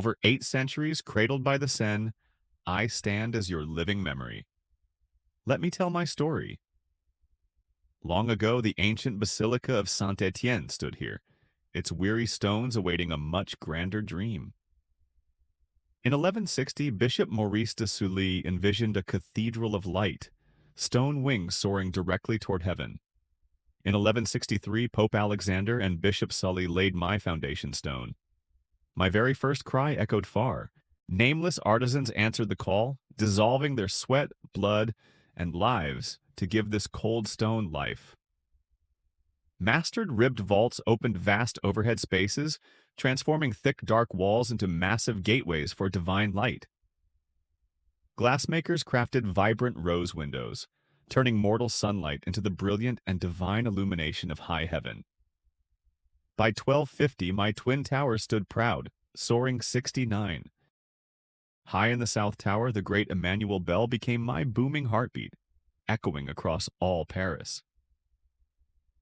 Over 8 centuries, cradled by the Seine, I stand as your living memory. Let me tell my story. Long ago, the ancient Basilica of Saint-Étienne stood here, its weary stones awaiting a much grander dream. In 1160, Bishop Maurice de Sully envisioned a cathedral of light, stone wings soaring directly toward heaven. In 1163, Pope Alexander and Bishop Sully laid my foundation stone. My very first cry echoed far. Nameless artisans answered the call, dissolving their sweat, blood, and lives to give this cold stone life. Mastered ribbed vaults opened vast overhead spaces, transforming thick dark walls into massive gateways for divine light. Glassmakers crafted vibrant rose windows, turning mortal sunlight into the brilliant and divine illumination of high heaven. By 1250, my twin towers stood proud, soaring 69. High in the south tower, the great Emmanuel bell became my booming heartbeat, echoing across all Paris.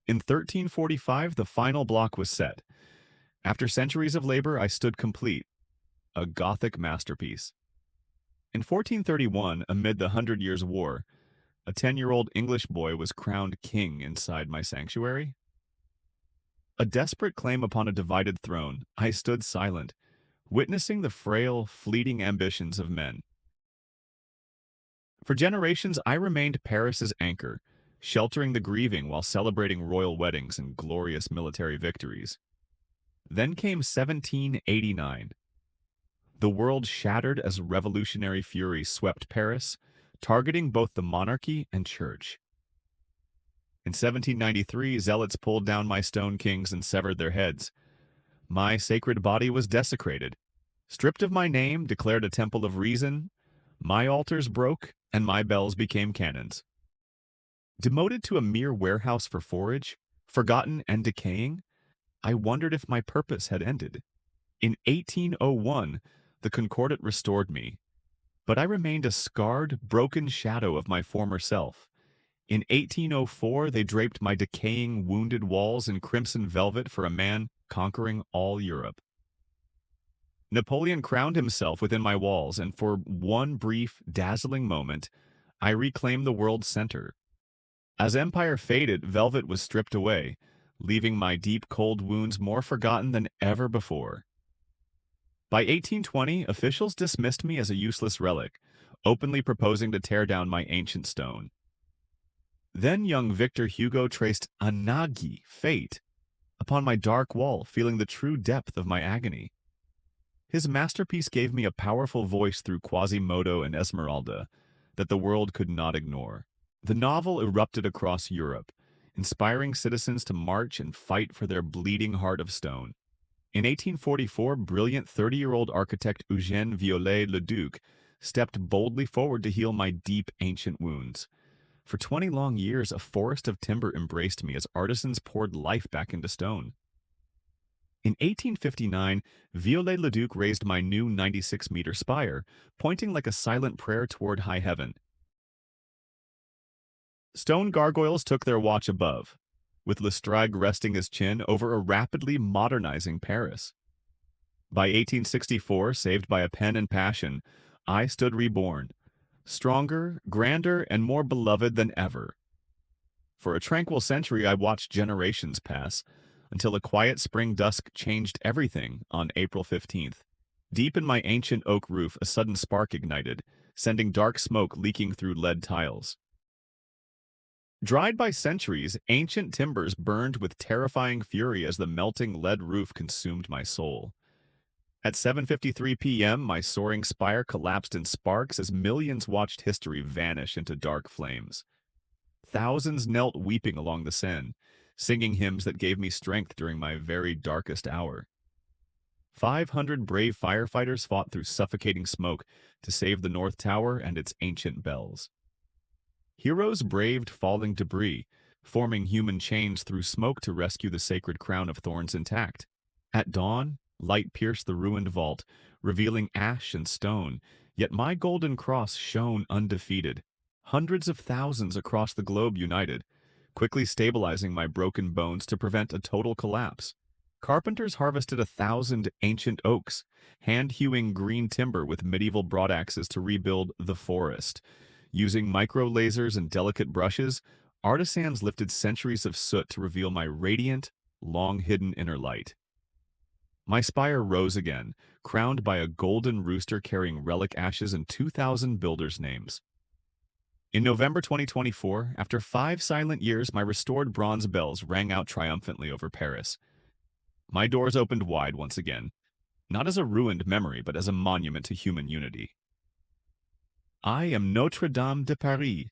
In 1345, the final block was set. After centuries of labor, I stood complete, a Gothic masterpiece. In 1431, amid the Hundred Years' War, a 10-year-old English boy was crowned king inside my sanctuary. A desperate claim upon a divided throne, I stood silent, witnessing the frail, fleeting ambitions of men. For generations, I remained Paris's anchor, sheltering the grieving while celebrating royal weddings and glorious military victories. Then came 1789. The world shattered as revolutionary fury swept Paris, targeting both the monarchy and church. In 1793, zealots pulled down my stone kings and severed their heads. My sacred body was desecrated. Stripped of my name, declared a temple of reason, my altars broke and my bells became cannons. Demoted to a mere warehouse for forage, forgotten and decaying, I wondered if my purpose had ended. In 1801, the Concordat restored me, but I remained a scarred, broken shadow of my former self. In 1804, they draped my decaying, wounded walls in crimson velvet for a man conquering all Europe. Napoleon crowned himself within my walls, and for one brief, dazzling moment, I reclaimed the world's center. As empire faded, velvet was stripped away, leaving my deep, cold wounds more forgotten than ever before. By 1820, officials dismissed me as a useless relic, openly proposing to tear down my ancient stone. Then young Victor Hugo traced a Nagi, fate, upon my dark wall, feeling the true depth of my agony. His masterpiece gave me a powerful voice through Quasimodo and Esmeralda that the world could not ignore. The novel erupted across Europe, inspiring citizens to march and fight for their bleeding heart of stone. In 1844, brilliant 30-year-old architect Eugène Viollet-le-Duc stepped boldly forward to heal my deep, ancient wounds. For 20 long years, a forest of timber embraced me as artisans poured life back into stone. In 1859, Viollet-le-Duc raised my new 96-meter spire, pointing like a silent prayer toward high heaven. Stone gargoyles took their watch above, with Lestrade resting his chin over a rapidly modernizing Paris. By 1864, saved by a pen and passion, I stood reborn, stronger, grander, and more beloved than ever. For a tranquil century, I watched generations pass, until a quiet spring dusk changed everything on April 15th. Deep in my ancient oak roof, a sudden spark ignited, sending dark smoke leaking through lead tiles. Dried by centuries, ancient timbers burned with terrifying fury as the melting lead roof consumed my soul. At 7:53 p.m., my soaring spire collapsed in sparks as millions watched history vanish into dark flames. Thousands knelt weeping along the Seine, singing hymns that gave me strength during my very darkest hour. 500 brave firefighters fought through suffocating smoke to save the North Tower and its ancient bells. Heroes braved falling debris, forming human chains through smoke to rescue the sacred crown of thorns intact. At dawn, light pierced the ruined vault, revealing ash and stone, yet my golden cross shone undefeated. Hundreds of thousands across the globe united, quickly stabilizing my broken bones to prevent a total collapse. Carpenters harvested 1,000 ancient oaks, hand-hewing green timber with medieval broadaxes to rebuild the forest. Using micro-lasers and delicate brushes, artisans lifted centuries of soot to reveal my radiant, long-hidden inner light. My spire rose again, crowned by a golden rooster carrying relic ashes and 2,000 builders' names. In November 2024, after 5 silent years, my restored bronze bells rang out triumphantly over Paris. My doors opened wide once again, not as a ruined memory, but as a monument to human unity. I am Notre-Dame de Paris.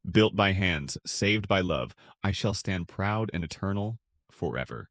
Built by hands, saved by love, I shall stand proud and eternal forever.